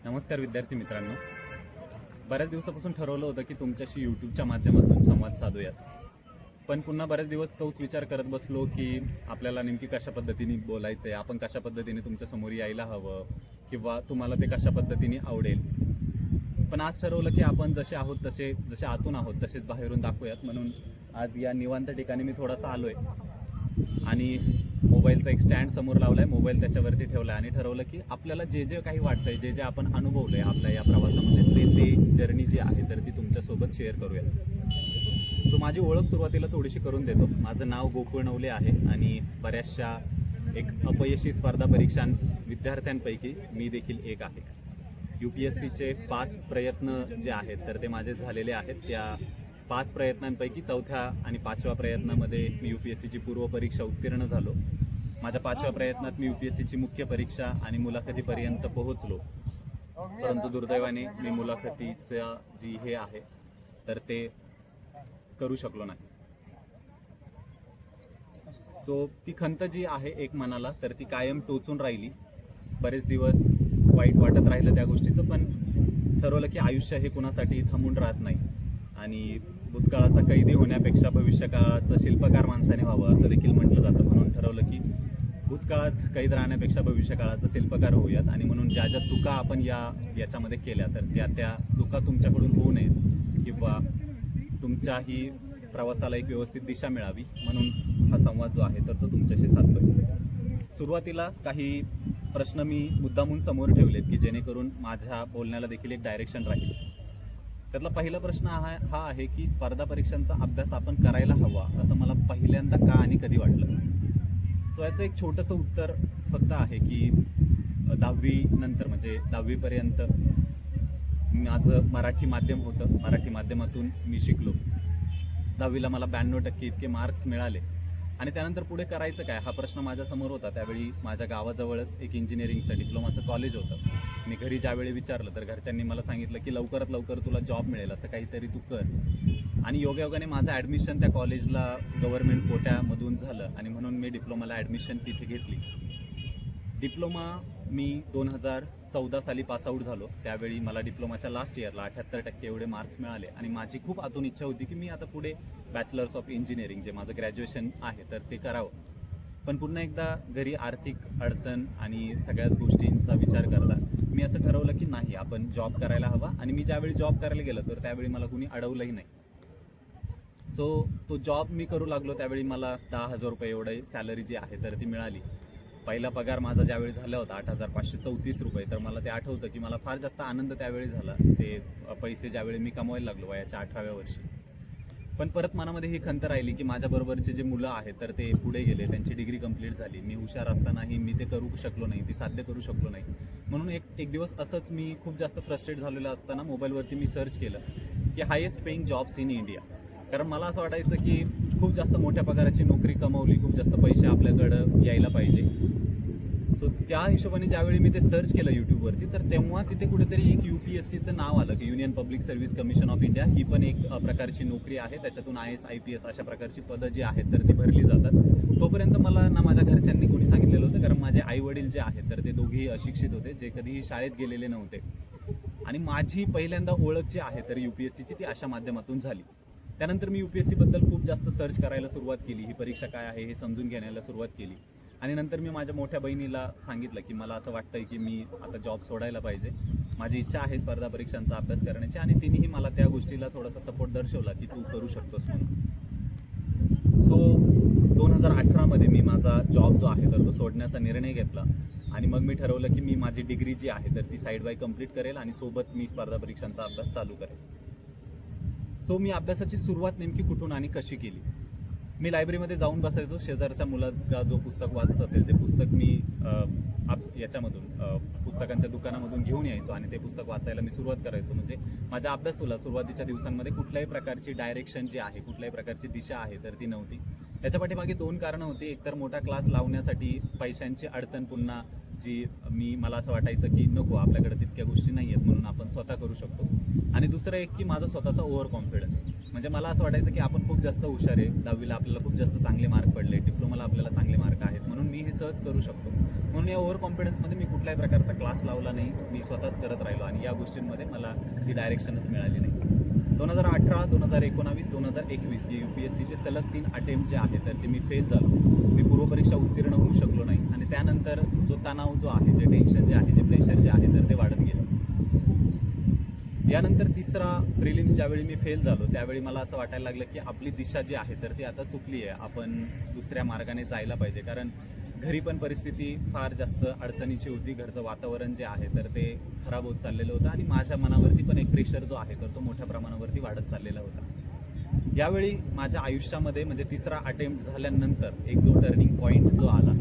नमस्कार विद्यार्थी मित्रांनो. बऱ्याच दिवसापासून ठरवलं होतं की तुमच्याशी यूट्यूबच्या माध्यमातून संवाद साधूयात. पण पुन्हा बऱ्याच दिवस तोच विचार करत बसलो की आपल्याला नेमकी कशा पद्धतीने बोलायचं आहे, आपण कशा पद्धतीने तुमच्या समोर यायला हवं किंवा तुम्हाला ते कशा पद्धतीने आवडेल. पण आज ठरवलं की आपण जसे आहोत जसे आतून आहोत तसेच बाहेरून दाखवूयात. म्हणून आज या निवांत ठिकाणी मी थोडासा आलो आहे आणि मोबाईलचा एक स्टँड समोर लावला आहे, मोबाईल त्याच्यावरती ठेवला आहे आणि ठरवलं की आपल्याला जे जे काही वाटतंय, जे जे आपण अनुभवलं आहे आपल्या या प्रवासामध्ये ते जर्नी जी आहे तर ती तुमच्यासोबत शेअर करूया. सो माझी ओळख सुरुवातीला थोडीशी करून देतो. माझं नाव गोकुळ नवले आहे आणि बऱ्याचशा एक अपयशी स्पर्धा परीक्षा विद्यार्थ्यांपैकी मी देखील एक आहे. UPSCचे 5 प्रयत्न जे आहेत तर ते माझे झालेले आहेत. त्या 5 प्रयत्नांपैकी 4थ्या आणि 5व्या प्रयत्नामध्ये मी UPSCची पूर्वपरीक्षा उत्तीर्ण झालो. माझ्या 5व्या प्रयत्नात मी UPSCची मुख्य परीक्षा आणि मुलाखतीपर्यंत पोहोचलो. परंतु दुर्दैवाने मी मुलाखतीचा जी हे आहे तर ते करू शकलो नाही. सो ती खंत जी आहे एक मनाला तर ती कायम टोचून राहिली. बरेच दिवस वाईट वाटत राहिलं त्या गोष्टीचं, पण ठरवलं की आयुष्य हे कुणासाठी थांबून राहत नाही आणि भूतकाळाचा कैदी होण्यापेक्षा भविष्यकाळाचं शिल्पकार माणसाने व्हावं असं देखील म्हटलं जातं. म्हणून ठरवलं की भूतकाळात कैद राहण्यापेक्षा भविष्यकाळाचा शिल्पकार होऊयात आणि म्हणून ज्या ज्या चुका आपण याच्यामध्ये केल्या तर त्या चुका तुमच्याकडून होऊ नयेत किंवा तुमच्याही प्रवासाला एक व्यवस्थित दिशा मिळावी म्हणून हा संवाद जो आहे तर तो तुमच्याशी साधतोय. सुरुवातीला काही प्रश्न मी मुद्दामून समोर ठेवलेत की जेणेकरून माझ्या बोलण्याला देखील एक डायरेक्शन राहील. त्यातला पहिला प्रश्न हा आहे की स्पर्धा परीक्षांचा अभ्यास आपण करायला हवा असं मला पहिल्यांदा का आणि कधी वाटलं. सो याचं एक छोटंसं उत्तर फक्त आहे की 10वी नंतर म्हणजे 10वीपर्यंत माझं मराठी माध्यम होतं. मराठी माध्यमातून मी शिकलो. 10वीला मला 92% इतके मार्क्स मिळाले आणि त्यानंतर पुढे करायचं काय हा प्रश्न माझ्यासमोर होता. त्यावेळी माझ्या गावाजवळच एक इंजिनिअरिंगचं डिप्लोमाचं कॉलेज होतं. मी घरी ज्यावेळी विचारलं तर घरच्यांनी मला सांगितलं की लवकरात लवकर तुला जॉब मिळेल असं काहीतरी तू कर. आणि योगायोगाने माझं ॲडमिशन त्या कॉलेजला गव्हर्नमेंट कोट्यामधून झालं आणि म्हणून मी डिप्लोमाला ॲडमिशन तिथे घेतली. डिप्लोमा मी 2014 साली पासआउट झालो. त्यावेळी मला डिप्लोमाच्या लास्ट इयरला 78% एवढे मार्क्स मिळाले आणि माझी खूप आतून इच्छा होती की मी आता पुढे बॅचलर्स ऑफ इंजिनिअरिंग जे माझं ग्रॅज्युएशन आहे तर ते करावं. पण पुन्हा एकदा घरी आर्थिक अडचण आणि सगळ्याच गोष्टींचा विचार करता मी असं ठरवलं की नाही, आपण जॉब करायला हवा. आणि मी ज्यावेळी जॉब करायला गेलो तर त्यावेळी मला कुणी अडवलंही नाही. सो तो जॉब मी करू लागलो. त्यावेळी मला 10,000 रुपये एवढी सॅलरी जी आहे तर ती मिळाली. पहिला पगार माझा ज्यावेळी झाला होता 8,534 रुपये, तर मला ते आठवतं की मला फार जास्त आनंद त्यावेळी झाला. ते पैसे ज्यावेळी मी कमवायला लागलो वयाच्या 18व्या वर्षी. पण परत मनामध्ये ही खंत राहिली की माझ्याबरोबरचे जे मुलं आहेत तर ते पुढे गेले, त्यांची डिग्री कंप्लीट झाली. मी हुशार असतानाही मी ते करू शकलो नाही, ती साध्य करू शकलो नाही. म्हणून एक दिवस असंच मी खूप जास्त फ्रस्ट्रेट झालेलं असताना मोबाईलवरती मी सर्च केलं की highest paying jobs in India. कारण मला असं वाटायचं की खूप जास्त मोठ्या पगाराची नोकरी कमवली, खूप जास्त पैसे आपल्याकडं यायला पाहिजे. सो त्या हिशोबाने ज्यावेळी मी ते सर्च केलं यूट्यूबवरती तर तेव्हा तिथे कुठेतरी एक UPSCचं नाव आलं की union public service commission of India. ही पण एक प्रकारची नोकरी आहे. त्याच्यातून IAS IPS अशा प्रकारची पदं जी आहेत तर ती भरली जातात. तोपर्यंत मला ना माझ्या घरच्यांनी कोणी सांगितलेलं होतं, कारण माझे आई वडील जे आहेत तर ते दोघेही अशिक्षित होते, जे कधीही शाळेत गेलेले नव्हते. आणि माझी पहिल्यांदा ओळख जी आहे तर UPSCची ती अशा माध्यमातून झाली. त्यानंतर मी UPSCबद्दल खूप जास्त सर्च करायला सुरुवात केली. ही परीक्षा काय आहे हे समजून घेण्याला सुरुवात केली. आणि नंतर मी माझ्या मोठ्या बहिणीला सांगितलं की मला असं वाटतंय की मी आता जॉब सोडायला पाहिजे, माझी इच्छा आहे स्पर्धा परीक्षांचा अभ्यास करण्याची. आणि तिनेही मला त्या गोष्टीला थोडासा सपोर्ट दर्शवला की तू करू शकतोस म्हणून. सो 2018मध्ये मी माझा जॉब जो आहे तर तो सोडण्याचा निर्णय घेतला आणि मग मी ठरवलं की मी माझी डिग्री जी आहे तर ती साईड बाय कंप्लीट करेल आणि सोबत मी स्पर्धा परीक्षांचा अभ्यास चालू करेल. सो मी अभ्यासाची सुरुवात नेमकी कुठून आणि कशी केली. मी लायब्ररीमध्ये जाऊन बसायचो. शेजारच्या मुलाचा जो पुस्तक वाचत असेल ते पुस्तक मी याच्यामधून पुस्तकांच्या दुकानामधून घेऊन यायचो आणि ते पुस्तक वाचायला मी सुरुवात करायचो. म्हणजे माझ्या अभ्यासाला सुरुवातीच्या दिवसांमध्ये कुठल्याही प्रकारची डायरेक्शन जी आहे, कुठल्याही प्रकारची दिशा आहे तर ती नव्हती. त्याच्या पाठीमागे 2 कारणं होती. एकतर मोठा क्लास लावण्यासाठी पैशांची अडचण पुन्हा जी मला असं वाटायचं की नको, आपल्याकडे तितक्या गोष्टी नाही आहेत म्हणून आपण स्वतः करू शकतो. आणि दुसरं एक की माझा स्वतःचा ओव्हर कॉन्फिडन्स. म्हणजे मला असं वाटायचं की आपण खूप जास्त हुशार आहे, 10वीला आपल्याला खूप जास्त चांगले मार्क पडले, डिप्लोमाला आपल्याला चांगले मार्क आहेत, म्हणून मी हे सहज करू शकतो. म्हणून या ओव्हर कॉन्फिडन्समध्ये मी कुठल्याही प्रकारचा क्लास लावला नाही, मी स्वतःच करत राहिलो आणि या गोष्टींमध्ये मला ती डायरेक्शनच मिळाली नाही. 2018, 2019, 2021 हे UPSCचे सलग 3 अटेम्प्ट जे आहेत तर ते मी फेल झालो. मी पूर्वपरीक्षा उत्तीर्ण होऊ शकलो नाही आणि त्यानंतर जो तणाव जो आहे, जे टेन्शन जे आहे, जे प्रेशर जे आहे तर ते वाढत गेलं. यानंतर तिसरा प्रिलिम्स ज्यावेळी मी फेल झालो त्यावेळी मला असं वाटायला लागलं की आपली दिशा जी आहे तर ती आता चुकली आहे, आपण दुसऱ्या मार्गाने जायला पाहिजे. कारण घरी पण परिस्थिती फार जास्त अडचणीची होती, घरचं वातावरण जे आहे तर ते खराब होत चाललेलं होतं आणि माझ्या मनावरती पण एक प्रेशर जो आहे तर तो मोठ्या प्रमाणावरती वाढत चाललेला होता. यावेळी माझ्या आयुष्यामध्ये म्हणजे तिसरा अटेम्प्ट झाल्यानंतर एक जो टर्निंग पॉईंट जो आला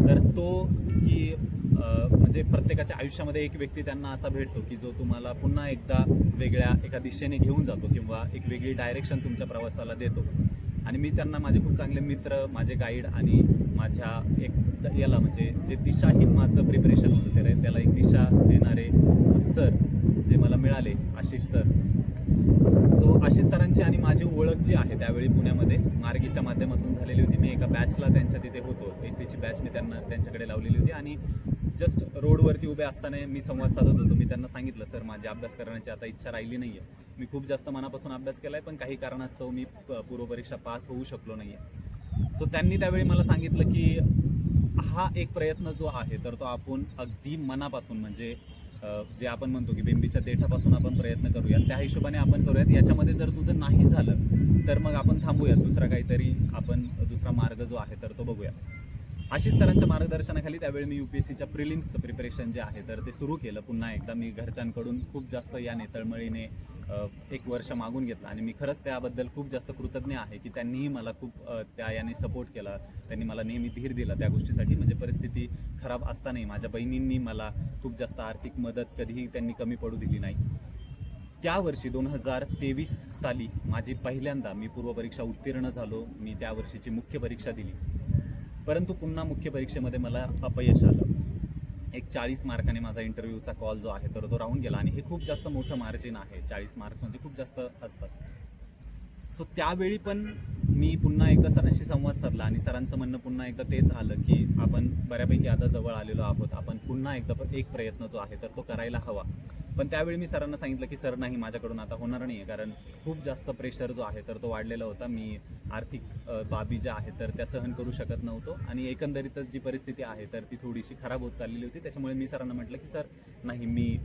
तर तो की म्हणजे प्रत्येकाच्या आयुष्यामध्ये एक व्यक्ती त्यांना असा भेटतो की जो तुम्हाला पुन्हा एकदा वेगळ्या एका दिशेने घेऊन जातो किंवा एक वेगळी डायरेक्शन तुमच्या प्रवासाला देतो. आणि मी त्यांना माझे खूप चांगले मित्र, माझे गाईड आणि माझ्या एक याला म्हणजे जे दिशाहीन माझं प्रिपरेशन होतं त्याला एक दिशा देणारे सर जे मला मिळाले, आशिष सर. सो आशिष सरांची आणि माझी ओळख जी आहे त्यावेळी पुण्यामध्ये मार्गीच्या माध्यमातून झालेली होती. मी एका बॅचला त्यांच्या तिथे होतो, ACची बॅच मी त्यांच्याकडे लावलेली होती आणि जस्ट रोडवरती उभे असताना मी संवाद साधत होतो. मी त्यांना सांगितलं, सर माझी अभ्यास करण्याची आता इच्छा राहिली नाही आहे, मी खूप जास्त मनापासून अभ्यास केला आहे पण काही कारणास्तव मी पूर्वपरीक्षा पास होऊ शकलो नाही आहे. सो त्यांनी त्यावेळी मला सांगितलं की हा एक प्रयत्न जो आहे तर तो आपण अगदी मनापासून म्हणजे जे आपण म्हणतो की बिंबीच्या देठापासून आपण प्रयत्न करूयात, त्या हिशोबाने आपण करूयात. याच्यामध्ये जर तुझं नाही झालं तर मग आपण थांबूयात, दुसरा काहीतरी आपण दुसरा मार्ग जो आहे तर तो बघूया. आशिष सरांच्या मार्गदर्शनाखाली त्यावेळी मी UPSCच्या प्रिलिम्सचं प्रिपरेशन जे आहे तर ते सुरू केलं. पुन्हा एकदा मी घरच्यांकडून खूप जास्त याने तळमळीने 1 वर्ष मागून घेतलं आणि मी खरंच त्याबद्दल खूप जास्त कृतज्ञ आहे की त्यांनीही मला खूप त्या याने सपोर्ट केला, त्यांनी मला नेहमी धीर दिला त्या गोष्टीसाठी. म्हणजे परिस्थिती खराब असतानाही माझ्या बहिणींनी मला खूप जास्त आर्थिक मदत कधीही त्यांनी कमी पडू दिली नाही. त्या वर्षी 2023 साली माझी पहिल्यांदा मी पूर्वपरीक्षा उत्तीर्ण झालो. मी त्या वर्षीची मुख्य परीक्षा दिली, परंतु पुन्हा मुख्य परीक्षेमध्ये मला अपयश आलं. एक 40 मार्काने माझा इंटरव्ह्यूचा कॉल जो आहे तर तो राहून गेला आणि हे खूप जास्त मोठं मार्जिन आहे, 40 मार्क्स म्हणजे खूप जास्त असतात. सो त्यावेळी पण मी पुन्हा एकदा सरांशी संवाद साधला आणि सरांचं म्हणणं पुन्हा एकदा तेच आलं की आपण बऱ्यापैकी आता जवळ आलेलो आहोत, आपण पुन्हा एकदा एक प्रयत्न जो आहे तर तो करायला हवा. पण त्यावेळी मी सरांना सांगितलं की सर नाही, माझ्याकडून आता होणार नाही आहे, कारण खूप जास्त प्रेशर जो आहे तर तो वाढलेला होता. मी आर्थिक बाबी ज्या आहेत तर त्या सहन करू शकत नव्हतो आणि एकंदरीतच जी परिस्थिती आहे तर ती थोडीशी खराब होत चाललेली होती. त्याच्यामुळे मी सरांना म्हटलं की सर नाही, मी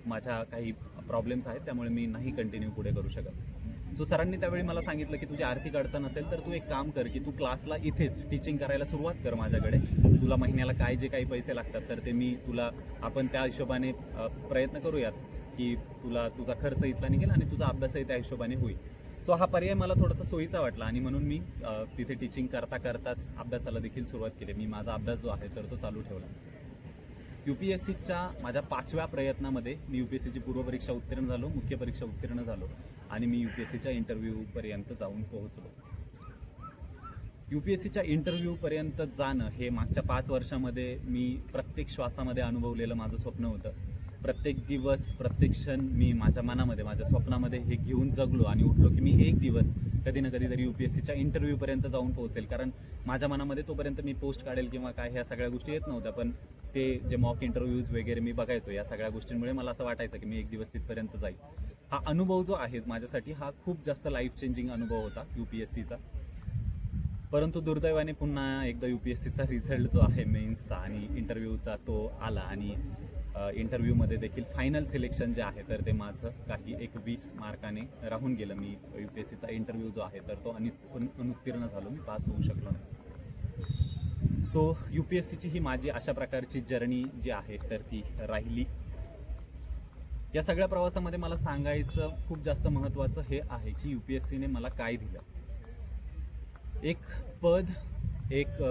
माझ्या काही प्रॉब्लेम्स आहेत त्यामुळे मी नाही कंटिन्यू पुढे करू शकत. सो सरांनी त्यावेळी मला सांगितलं की तुझी आर्थिक अडचण असेल तर तू एक काम कर की तू क्लासला इथेच टीचिंग करायला सुरुवात कर माझ्याकडे, तुला महिन्याला काय जे काही पैसे लागतात तर ते मी तुला, आपण त्या हिशोबाने प्रयत्न करूयात की तुला तुझा खर्च इथला निघेल आणि तुझा अभ्यासही त्या हिशोबाने होईल. सो हा पर्याय मला थोडासा सोयीचा वाटला आणि म्हणून मी तिथे टीचिंग करताच अभ्यासाला देखील सुरुवात केली. मी माझा अभ्यास जो आहे तर तो चालू ठेवला. UPSCच्या माझ्या 5व्या प्रयत्नामध्ये मी UPSCची पूर्वपरीक्षा उत्तीर्ण झालो, मुख्य परीक्षा उत्तीर्ण झालो आणि मी UPSCच्या इंटरव्ह्यूपर्यंत जाऊन पोहोचलो. UPSCच्या इंटरव्ह्यूपर्यंत जाणं हे मागच्या 5 वर्षामध्ये मी प्रत्येक श्वासामध्ये अनुभवलेलं माझं स्वप्न होतं. प्रत्येक दिवस, प्रत्येक क्षण मी माझ्या मनामध्ये, माझ्या स्वप्नामध्ये हे घेऊन जगलो आणि उठलो की मी एक दिवस कधी ना कधीतरी UPSCच्या इंटरव्ह्यूपर्यंत जाऊन पोहोचेल. कारण माझ्या मनामध्ये तोपर्यंत मी पोस्ट काढेल किंवा काय ह्या सगळ्या गोष्टी येत नव्हत्या, पण ते जे मॉक इंटरव्ह्यूज वगैरे मी बघायचो, या सगळ्या गोष्टींमुळे मला असं वाटायचं की मी एक दिवस तिथपर्यंत जाईल. हा अनुभव जो आहे माझ्यासाठी हा खूप जास्त लाईफ चेंजिंग अनुभव होता UPSCचा. परंतु दुर्दैवाने पुन्हा एकदा UPSCचा रिझल्ट जो आहे मेन्सचा आणि इंटरव्ह्यूचा तो आला आणि इंटरव्ह्यूमध्ये देखील फायनल सिलेक्शन जे आहे तर ते माझं काही 20 मार्काने राहून गेलं. मी UPSCचा इंटरव्ह्यू जो आहे तर तो अनुत्तीर्ण झालो, मी पास होऊ शकलो नाही. सो UPSCची ही माझी अशा प्रकारची जर्नी जी आहे तर ती राहिली. या सगळ्या प्रवासामध्ये मला सांगायचं खूप जास्त महत्त्वाचं हे आहे की UPSCने मला काय दिलं. एक पद, एक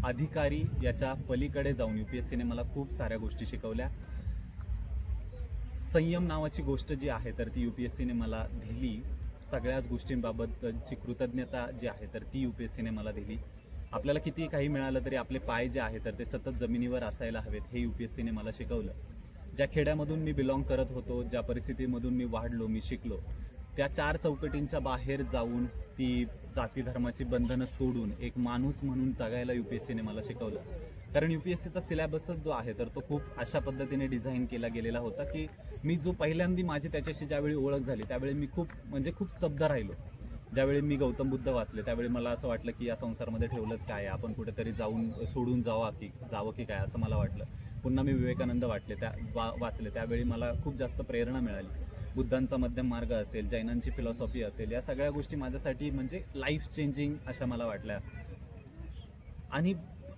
अधिकारी याच्या पलीकडे जाऊन UPSCने मला खूप साऱ्या गोष्टी शिकवल्या. संयम नावाची गोष्ट जी आहे तर ती UPSCने मला दिली. सगळ्याच गोष्टींबाबतची कृतज्ञता जी आहे तर ती UPSCने मला दिली. आपल्याला किती काही मिळालं तरी आपले पाय जे आहे तर ते सतत जमिनीवर असायला हवेत, हे UPSCने मला शिकवलं. ज्या खेड्यामधून मी बिलॉंग करत होतो, ज्या परिस्थितीमधून मी वाढलो, मी शिकलो, त्या 4 चौकटींच्या बाहेर जाऊन ती जाती धर्माची बंधनं तोडून एक माणूस म्हणून जगायला UPSCने मला शिकवलं. कारण UPSCचा सिलेबसच जो आहे तर तो खूप अशा पद्धतीने डिझाईन केला गेलेला होता की मी जो पहिल्यांदा माझी त्याच्याशी ज्यावेळी ओळख झाली त्यावेळी मी खूप स्तब्ध राहिलो. ज्यावेळी मी गौतम बुद्ध वाचले त्यावेळी मला असं वाटलं की या संसारामध्ये ठेवलंच काय, आपण कुठेतरी सोडून जावं की काय, असं मला वाटलं. पुन्हा मी विवेकानंद वाचले त्यावेळी मला खूप जास्त प्रेरणा मिळाली. बुद्धांचा मध्यम मार्ग असेल, जैनांची फिलॉसॉफी असेल, या सगळ्या गोष्टी माझ्यासाठी म्हणजे लाईफ चेंजिंग अशा मला वाटल्या. आणि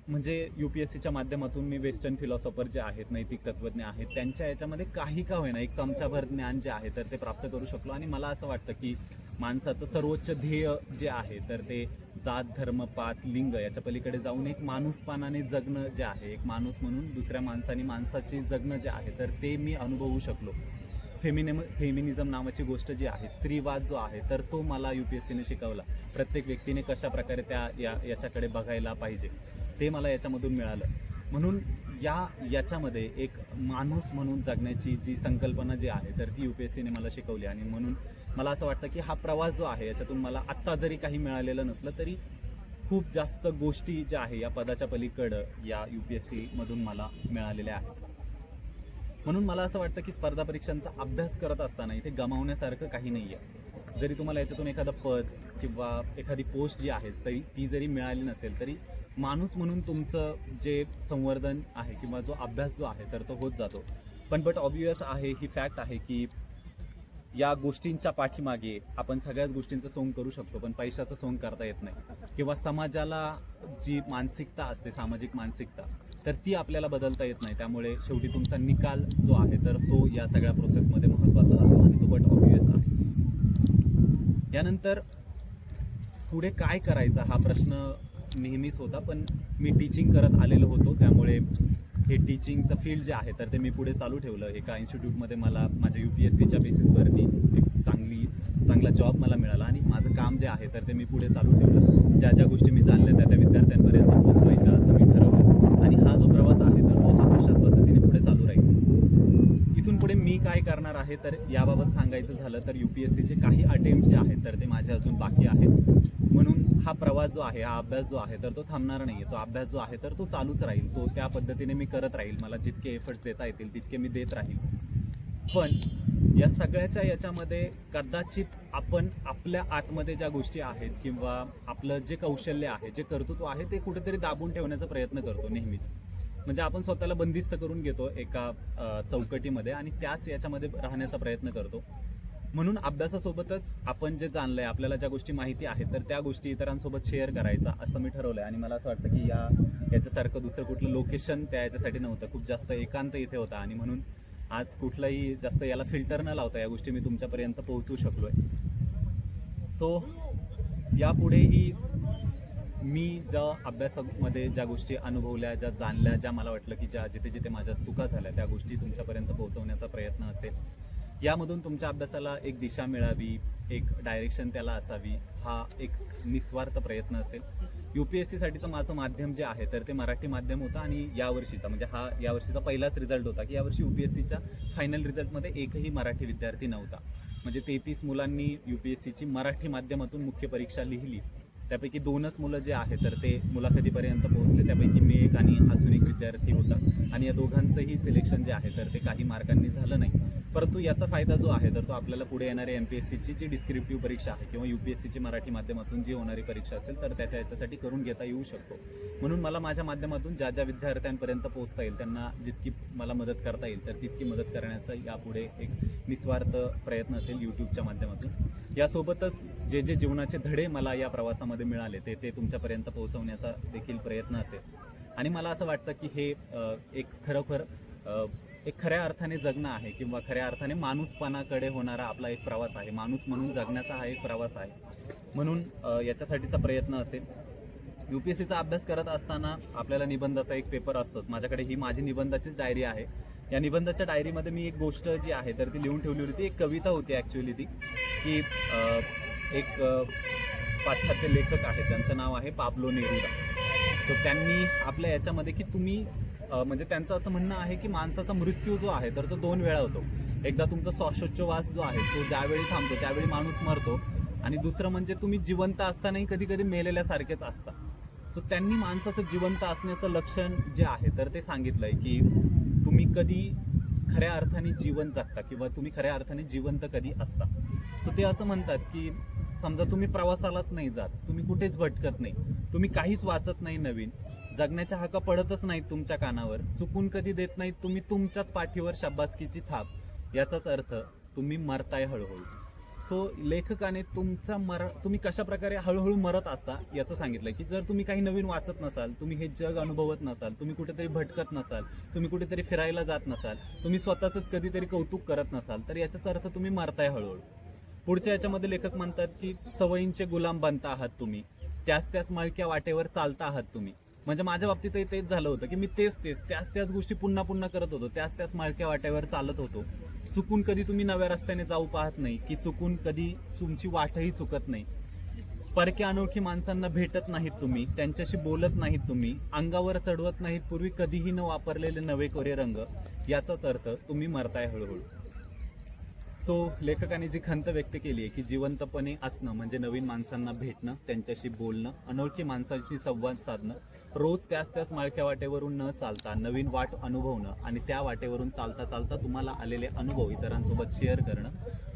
म्हणजे UPSCच्या माध्यमातून मी वेस्टर्न फिलॉसॉफर जे आहेत, नैतिक तत्त्वज्ञ आहेत, त्यांच्या याच्यामध्ये काही का होईना एक चमचाभर ज्ञान जे आहे तर ते प्राप्त करू शकलो. आणि मला असं वाटतं की माणसाचं सर्वोच्च ध्येय जे आहे तर ते जात, धर्म, पात, लिंग याच्या पलीकडे जाऊन एक माणूसपणाने जगणं जे आहे, एक माणूस म्हणून दुसऱ्या माणसाची जगणं जे आहे तर ते मी अनुभवू शकलो. फेमिनिझम नावाची गोष्ट जी आहे, स्त्रीवाद जो आहे तर तो मला UPSCने शिकवला. प्रत्येक व्यक्तीने कशा प्रकारे याच्याकडे बघायला पाहिजे ते मला याच्यामधून मिळालं. म्हणून याच्यामध्ये एक माणूस म्हणून जगण्याची जी संकल्पना जी आहे तर ती UPSCने मला शिकवली. आणि म्हणून मला असं वाटतं की हा प्रवास जो आहे याच्यातून मला आत्ता जरी काही मिळालेलं नसलं तरी खूप जास्त गोष्टी ज्या आहे या पदाच्या पलीकडं या UPSCमधून मला मिळालेल्या आहेत. म्हणून मला असं वाटतं की स्पर्धा परीक्षांचा अभ्यास करत असताना इथे गमावण्यासारखं काही नाही आहे. जरी तुम्हाला याच्यातून एखादं पद किंवा एखादी पोस्ट जी आहे तरी ती जरी मिळाली नसेल तरी माणूस म्हणून तुमचं जे संवर्धन आहे किंवा जो अभ्यास जो आहे तर तो होत जातो. बट ऑब्वियस आहे, ही फॅक्ट आहे की या गोष्टींच्या पाठीमागे आपण सगळ्याच गोष्टींचं सोंग करू शकतो पण पैशाचं सोंग करता येत नाही. किंवा समाजाला जी मानसिकता असते, सामाजिक मानसिकता, तर ती आपल्याला बदलता येत नाही. त्यामुळे शेवटी तुमचा निकाल जो आहे तर तो या सगळ्या प्रोसेसमध्ये महत्त्वाचा असेल आणि तो बट ऑब्वियस आहे. यानंतर पुढे काय करायचा हा प्रश्न नेहमीच होता. पण मी टीचिंग करत आलेलो होतो त्यामुळे हे टीचिंगचं फील्ड जे आहे तर ते मी पुढे चालू ठेवलं. एका इन्स्टिट्यूटमध्ये मला माझ्या UPSCच्या बेसिसवरती एक चांगला जॉब मला मिळाला आणि माझं काम जे आहे तर ते मी पुढे चालू ठेवलं. ज्या गोष्टी मी जाणल्या त्या विद्यार्थ्यांपर्यंत पोहोचवायच्या असं मी ठरवलं. आणि हा जो प्रवास आहे तर तो अशाच पद्धतीने पुढे चालू राहील. इथून पुढे मी काय करणार आहे तर याबाबत सांगायचं झालं तर UPSCचे काही अटेम्प्ट जे आहेत तर ते माझे अजून बाकी आहेत. म्हणून हा प्रवास जो आहे, हा अभ्यास जो आहे तर तो थांबणार नाही आहे. तो अभ्यास जो आहे तर तो चालूच राहील. तो त्या पद्धतीने मी करत राहील. मला जितके एफर्ट्स देता येतील तितके मी देत राहील. पण या सगळ्याच्या याच्यामध्ये कदाचित आपण आपल्या आतमध्ये ज्या गोष्टी आहेत किंवा आपलं जे कौशल्य आहे, जे कर्तृत्व आहे ते कुठेतरी दाबून ठेवण्याचा प्रयत्न करतो नेहमीच. म्हणजे आपण स्वतःला बंदिस्त करून घेतो एका चौकटीमध्ये आणि त्याच याच्यामध्ये राहण्याचा प्रयत्न करतो. म्हणून अभ्यासासोबतच आपण जे जाणलंय, आपल्याला ज्या गोष्टी माहिती आहेत तर त्या गोष्टी इतरांसोबत शेअर करायचा असं मी ठरवलंय. आणि मला असं वाटतं की याच्यासारखं दुसरं कुठलं लोकेशन त्या याच्यासाठी नव्हतं. खूप जास्त एकांत इथे होता आणि म्हणून आज कुठलाही जास्त याला फिल्टर न लावता या गोष्टी मी तुमच्यापर्यंत पोहोचू शकलोय. सो यापुढेही मी ज्या अभ्यासामध्ये ज्या गोष्टी अनुभवल्या, ज्या जाणल्या, ज्या मला वाटलं की जिथे जिथे माझ्या चुका झाल्या त्या गोष्टी तुमच्यापर्यंत पोहोचवण्याचा प्रयत्न असेल. यामधून तुमच्या अभ्यासाला एक दिशा मिळावी, एक डायरेक्शन त्याला असावी, हा एक निस्वार्थ प्रयत्न असेल. UPSCसाठीचं माझं माध्यम जे आहे तर ते मराठी माध्यम होतं आणि यावर्षीचा म्हणजे हा यावर्षीचा पहिलाच रिझल्ट होता की यावर्षी UPSCच्या फायनल रिझल्टमध्ये एकही मराठी विद्यार्थी नव्हता. म्हणजे 33 मुलांनी UPSCची मराठी माध्यमातून मुख्य परीक्षा लिहिली. त्यापैकी 2च मुलं जे आहे तर ते मुलाखतीपर्यंत पोहोचले. त्यापैकी मी एक आणि अजून एक विद्यार्थी होता. आणि या दोघांचंही सिलेक्शन जे आहे तर ते काही मार्कांनी झालं नाही. परंतु याचा फायदा जो आहे तर तो आपल्याला पुढे येणारी MPSCची जी डिस्क्रिप्टिव्ह परीक्षा आहे किंवा UPSCची मराठी माध्यमातून जी होणारी परीक्षा असेल तर याच्यासाठी करून घेता येऊ शकतो. म्हणून मला माझ्या माध्यमातून ज्या विद्यार्थ्यांपर्यंत पोहोचता येईल, त्यांना जितकी मला मदत करता येईल तर तितकी मदत करण्याचा यापुढे एक निस्वार्थ प्रयत्न असेल YouTubeच्या माध्यमातून. यासोबतच जे जीवनाचे धडे मला या प्रवासामध्ये मिळाले ते तुमच्यापर्यंत पोहोचवण्याचा देखील प्रयत्न असेल. आणि मला असं वाटतं की हे एक खरोखर एक खऱ्या अर्थाने जगणं आहे किंवा खऱ्या अर्थाने माणूसपणाकडे होणारा आपला एक प्रवास आहे. माणूस म्हणून जगण्याचा हा एक प्रवास आहे. म्हणून याच्यासाठीचा प्रयत्न असेल. UPSCचा अभ्यास करत असताना आपल्याला निबंधाचा एक पेपर असतोच. माझ्याकडे ही माझी निबंधाचीच डायरी आहे. या निबंधाच्या डायरीमध्ये मी एक गोष्ट जी आहे तर ती लिहून ठेवली होती. एक कविता होती ॲक्च्युअली ती की एक पाश्चात्य लेखक आहे ज्यांचं नाव आहे पाब्लो नेरुदा. सो त्यांनी आपल्या याच्यामध्ये की तुम्ही म्हणजे त्यांचं असं म्हणणं आहे की माणसाचा मृत्यू जो आहे तर तो 2 वेळा होतो. एकदा तुमचा श्वासोच्छवास जो आहे तो ज्यावेळी थांबतो त्यावेळी माणूस मरतो, आणि दुसरं म्हणजे तुम्ही जिवंत असतानाही कधी कधी मेलेल्यासारखेच असता. सो त्यांनी माणसाचं जिवंत असण्याचं लक्षण जे आहे तर ते सांगितलंय की तुम्ही कधी खऱ्या अर्थाने जीवन जगता किंवा तुम्ही खऱ्या अर्थाने जिवंत कधी असता. सो ते असं म्हणतात की समजा तुम्ही प्रवासालाच नाही जात, तुम्ही कुठेच भटकत नाही, तुम्ही काहीच वाचत नाही नवीन, जगण्याच्या हाका पडतच नाहीत तुमच्या कानावर, चुकून कधी देत नाहीत तुम्ही तुमच्याच पाठीवर शाबासकीची थाप, याचाच अर्थ तुम्ही मरताय हळूहळू. सो लेखकाने तुम्ही कशा प्रकारे हळूहळू मरत असता याचं सांगितलंय की जर तुम्ही काही नवीन वाचत नसाल, तुम्ही हे जग अनुभवत नसाल, तुम्ही कुठेतरी भटकत नसाल, तुम्ही कुठेतरी फिरायला जात नसाल, तुम्ही स्वतःच कधीतरी कौतुक करत नसाल, तर याचाच अर्थ तुम्ही मरताय हळूहळू. पुढच्या याच्यामध्ये लेखक म्हणतात की सवयींचे गुलाम बनता आहात तुम्ही, त्याच मालक्या वाटेवर चालता आहात तुम्ही. म्हणजे माझ्या बाबतीतही तेच झालं होतं की मी त्याच गोष्टी पुन्हा करत होतो, त्याच मालक्या वाटेवर चालत होतो. चुकून कधी तुम्ही नव्या रस्त्याने जाऊ पाहत नाही, की चुकून कधी तुमची वाटही चुकत नाही. परक्या अनोळखी माणसांना भेटत नाहीत तुम्ही, त्यांच्याशी बोलत नाहीत तुम्ही, अंगावर चढवत नाहीत पूर्वी कधीही न वापरलेले नवे कोरे रंग, याचाच अर्थ तुम्ही मरताय हळूहळू. सो लेखकाने जी खंत व्यक्त केली आहे की जिवंतपणे असणं म्हणजे नवीन माणसांना भेटणं, त्यांच्याशी बोलणं, अनोळखी माणसांशी संवाद साधणं, रोज त्याच माळक्या वाटेवरून न चालता नवीन वाट अनुभवणं, आणि त्या वाटेवरून चालता चालता तुम्हाला आलेले अनुभव इतरांसोबत शेअर करणं,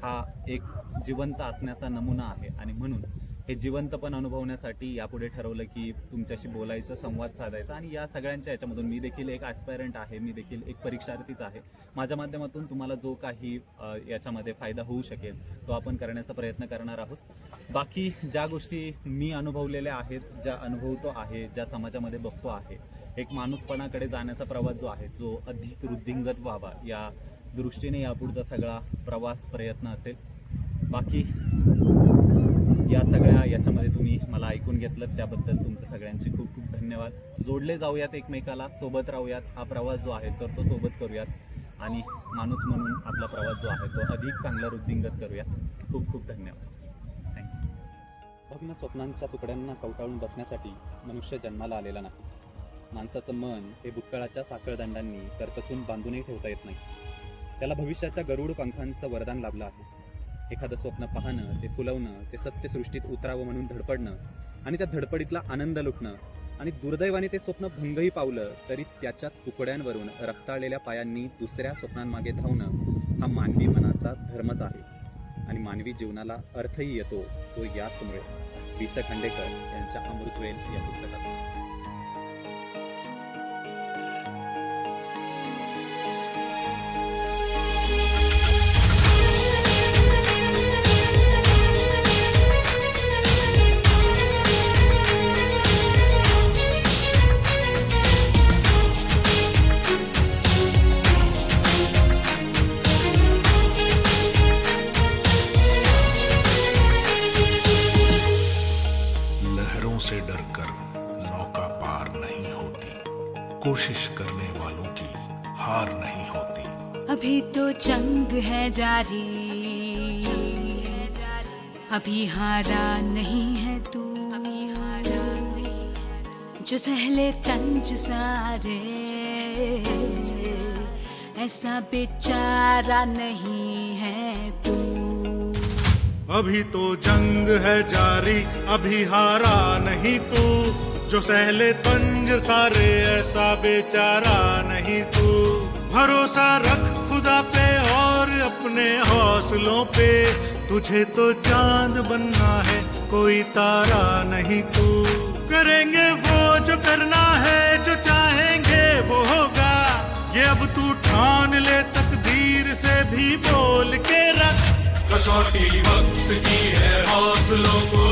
हा एक जिवंत असण्याचा नमुना आहे. आणि म्हणून हे जिवंतपण अनुभवण्यासाठी यापुढे ठरवलं की तुमच्याशी बोलायचं, संवाद साधायचा. आणि या सगळ्यांच्या याच्यामधून मी देखील एक ॲस्पायरंट आहे, मी देखील एक परीक्षार्थीच आहे. माझ्या माध्यमातून तुम्हाला जो काही याच्यामध्ये फायदा होऊ शकेल तो आपण करण्याचा प्रयत्न करणार आहोत. बाकी ज्या गोष्टी मी अनुभवलेल्या आहेत, ज्या अनुभवतो आहे, ज्या समाजामध्ये बघतो आहे, एक माणूसपणाकडे जाण्याचा प्रवास जो आहे जो अधिक वृद्धिंगत व्हावा या दृष्टीने यापुढचा सगळा प्रवास प्रयत्न असेल. बाकी या सगळ्या याच्यामध्ये तुम्ही मला ऐकून घेतलं त्याबद्दल तुमचं सगळ्यांचे खूप खूप धन्यवाद. जोडले जाऊयात एकमेकाला, सोबत राहूयात, हा प्रवास जो आहे तर तो सोबत करूयात, आणि माणूस म्हणून आपला प्रवास जो आहे तो अधिक चांगला वृद्धिंगत करूयात. खूप खूप धन्यवाद. थँक्यू. भग्न स्वप्नांच्या तुकड्यांना कवटाळून बसण्यासाठी मनुष्य जन्माला आलेला नाही. माणसाचं मन हे भूतकाळाच्या साखळदंडांनी करकचून बांधूनही ठेवता येत नाही. त्याला भविष्याच्या गरुड पंखांचं वरदान लाभलं आहे. एखादं स्वप्न पाहणं, ते फुलवणं, ते सत्यसृष्टीत उतरावं म्हणून धडपडणं, आणि त्या धडपडीतला आनंद लुटणं, आणि दुर्दैवाने ते स्वप्न भंगही पावलं तरी त्याच्या तुकड्यांवरून रक्ताळलेल्या पायांनी दुसऱ्या स्वप्नांमागे धावणं, हा मानवी मनाचा धर्मच आहे. आणि मानवी जीवनाला अर्थही येतो तो याचमुळे. वि. स. खांडेकर यांच्या अमृतवेल या पुस्तकात. से डरकर नौका पार नहीं होती, कोशिश करने वालों की हार नहीं होती. अभी तो जंग है जारी, अभी हारा नहीं है तू, जो सहले तंज सारे ऐसा बेचारा नहीं है तू. अभी तो जंग है जारी, अभी हारा नहीं तू, जो सहले तंज सारे ऐसा बेचारा नहीं तू. भरोसा रख खुदा पे और अपने हौसलों पे, तुझे तो चांद बनना है कोई तारा नहीं तू. करेंगे वो जो करना है, जो चाहेंगे वो होगा, ये अब तू ठान ले, तकदीर से भी बोल के रख. कसौटी वक्त की है, हौसलों को